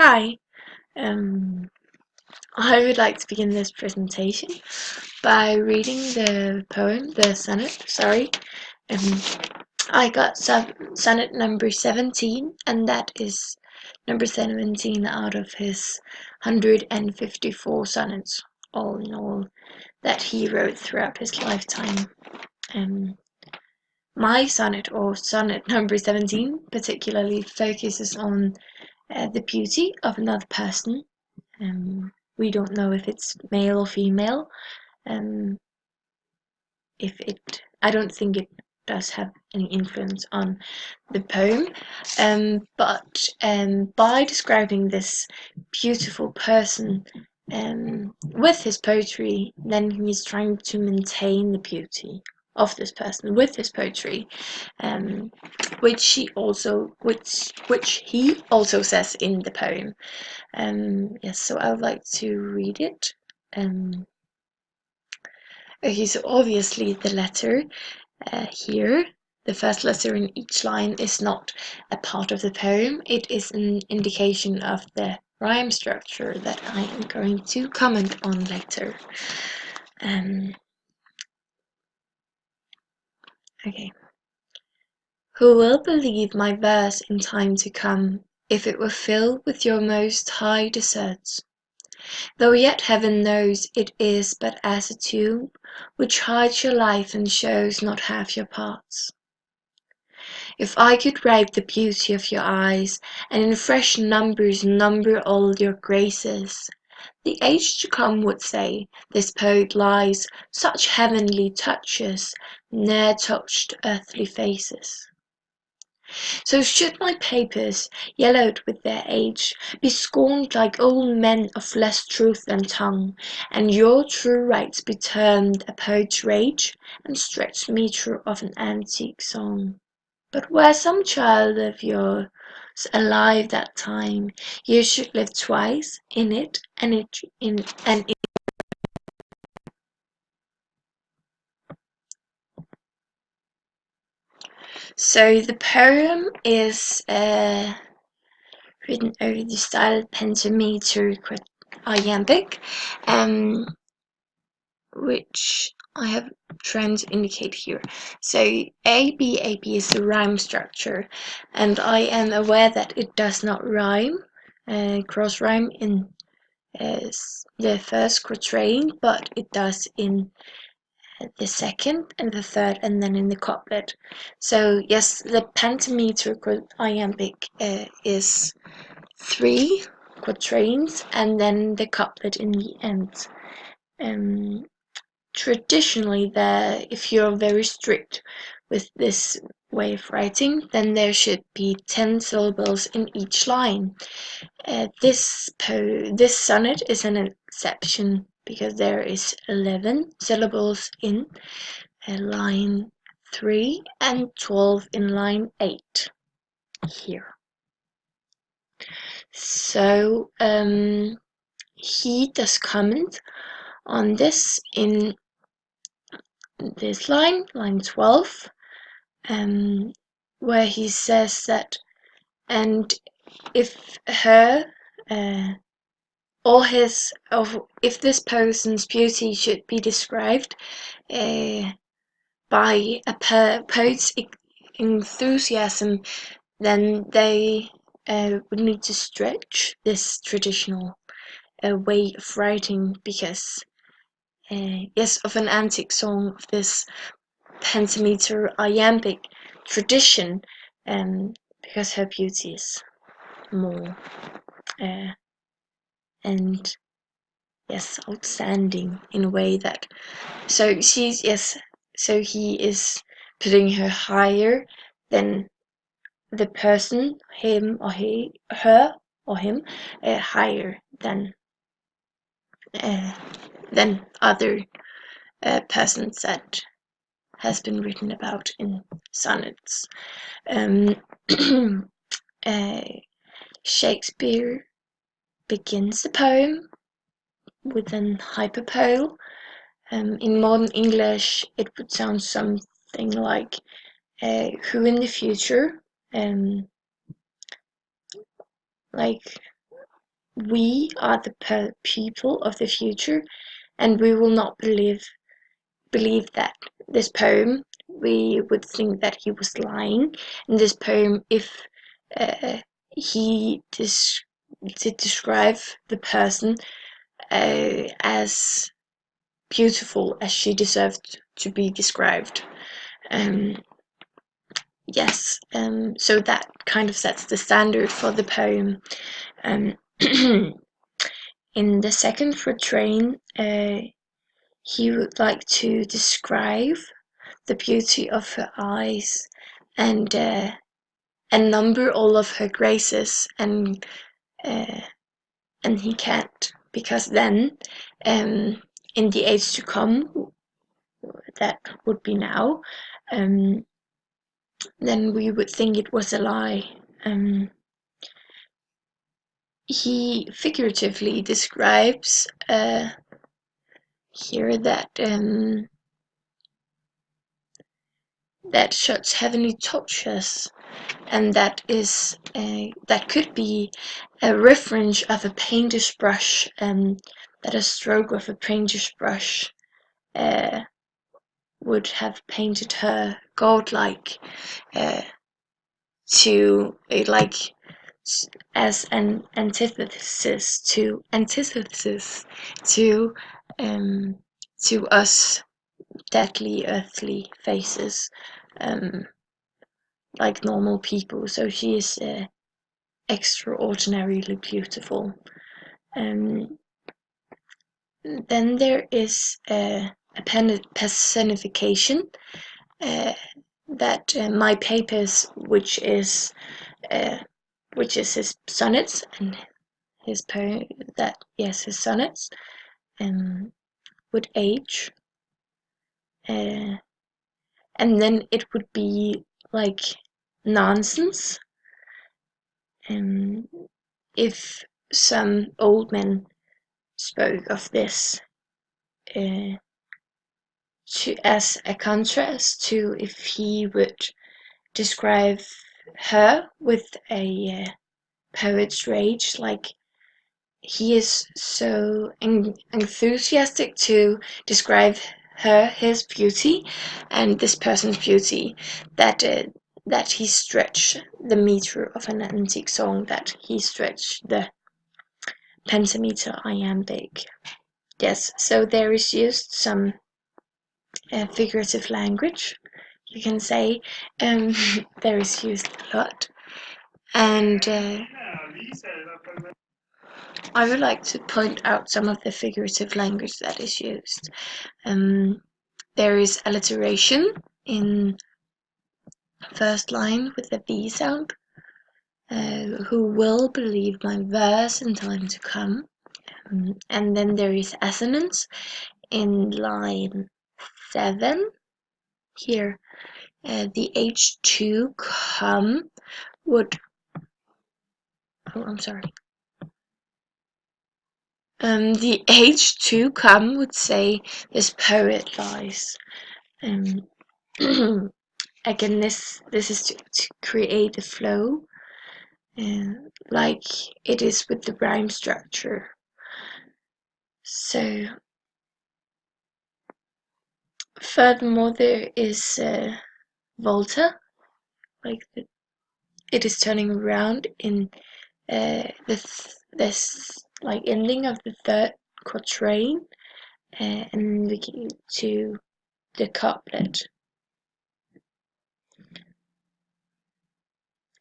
Hi, I would like to begin this presentation by reading the poem, the sonnet, sorry. Um, I got sonnet number 17, and that is number 17 out of his 154 sonnets, all in all, that he wrote throughout his lifetime. My sonnet, or sonnet number 17, particularly focuses on the beauty of another person. We don't know if it's male or female. I don't think it does have any influence on the poem. But by describing this beautiful person with his poetry, then he's trying to maintain the beauty of this person with his poetry, which he also says in the poem. Yes, so I would like to read it. Okay, so obviously the letter here, the first letter in each line, is not a part of the poem. It is an indication of the rhyme structure that I am going to comment on later. Okay. Who will believe my verse in time to come, if it were filled with your most high deserts? Though yet heaven knows it is but as a tomb, which hides your life and shows not half your parts. If I could write the beauty of your eyes, and in fresh numbers number all your graces, the age to come would say, this poet lies such heavenly touches ne'er touched earthly faces. So should my papers, yellowed with their age, be scorned like old men of less truth than tongue, and your true rights be termed a poet's rage, and stretched metre of an antique song? But were some child of yours alive that time, you should live twice in it and in. So the poem is written over the style pentameter iambic, which I have trying to indicate here. So A-B is the rhyme structure, and I am aware that it does not rhyme, cross rhyme in the first quatrain, but it does in the second and the third, and then in the couplet. So yes, the pentameter iambic is 3 quatrains, and then the couplet in the end. Traditionally, if you're very strict with this way of writing, then there should be 10 syllables in each line. This sonnet is an exception because there is 11 syllables in line 3 and 12 in line 8 here. So he does comment on this in this line 12, where he says that, and if if this person's beauty should be described by a poet's enthusiasm, then they would need to stretch this traditional way of writing, because yes, of an antique song of this pentameter iambic tradition, because her beauty is more and yes, outstanding in a way that, so he is putting her higher than the person, him or her or him, higher than other persons that has been written about in sonnets. Shakespeare begins the poem with an hyperpole. In modern English, it would sound something like who in the future, like we are the people of the future, and we will not believe that this poem. We would think that he was lying in this poem if he did describe the person as beautiful as she deserved to be described. Um, yes, so that kind of sets the standard for the poem. Um, in the second quatrain, he would like to describe the beauty of her eyes and number all of her graces, uh, and he can't, because then, in the age to come, that would be now, um, then we would think it was a lie. He figuratively describes here that such heavenly touches, and that could be a reference of a painter's brush, that a stroke of a painter's brush uh, would have painted her godlike, uh, to like as an antithesis to um, to us deadly earthly faces, um, like normal people. So she is extraordinarily beautiful. Um, then there is a personification, uh, that my papers, uh, which is his sonnets and his poem, that yes, his sonnets, would age, uh, and then it would be like nonsense, if some old men spoke of this, uh, as a contrast to if he would describe her with a poet's rage. Like, he is so enthusiastic to describe his beauty, and this person's beauty, that he stretched the meter of an antique song, that he stretched the pentameter iambic. Yes, so there is used some figurative language, you can say. There is used a lot, and I would like to point out some of the figurative language that is used. There is alliteration in first line with the V sound. Who will believe my verse in time to come? And then there is assonance in line 7. Here, the H2 come would. Oh, I'm sorry. The H2 come would say this poet lies. Again, this is to create a flow, like it is with the rhyme structure. So, furthermore, there is Volta, like it is turning around in this like ending of the third quatrain, and looking to the couplet.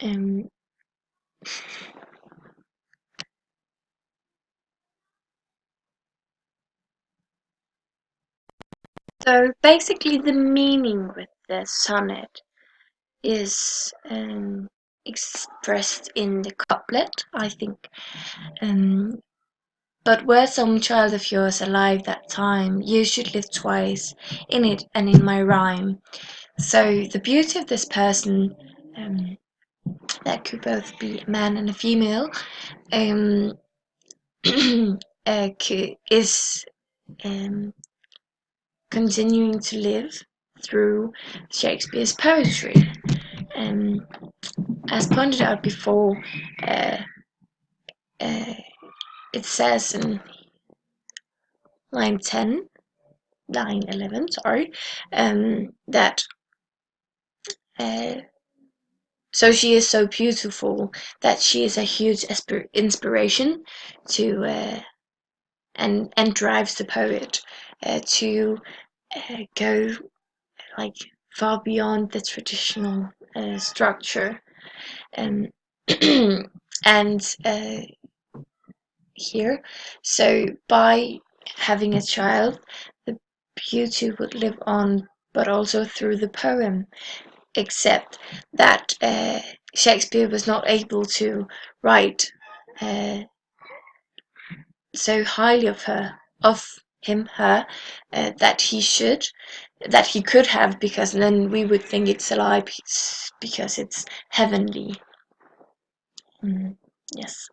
Um, so basically, the meaning with the sonnet is expressed in the couplet, I think. But were some child of yours alive that time, you should live twice, in it and in my rhyme. So the beauty of this person, that could both be a man and a female, um, is continuing to live through Shakespeare's poetry. As pointed out before, uh, uh, it says in line 11, sorry, that so she is so beautiful that she is a huge inspiration to and drives the poet to go like far beyond the traditional structure. Um, and here, so by having a child, the beauty would live on, but also through the poem, except that Shakespeare was not able to write uh, so highly of her, that he could have, because then we would think it's a lie because it's heavenly. Yes.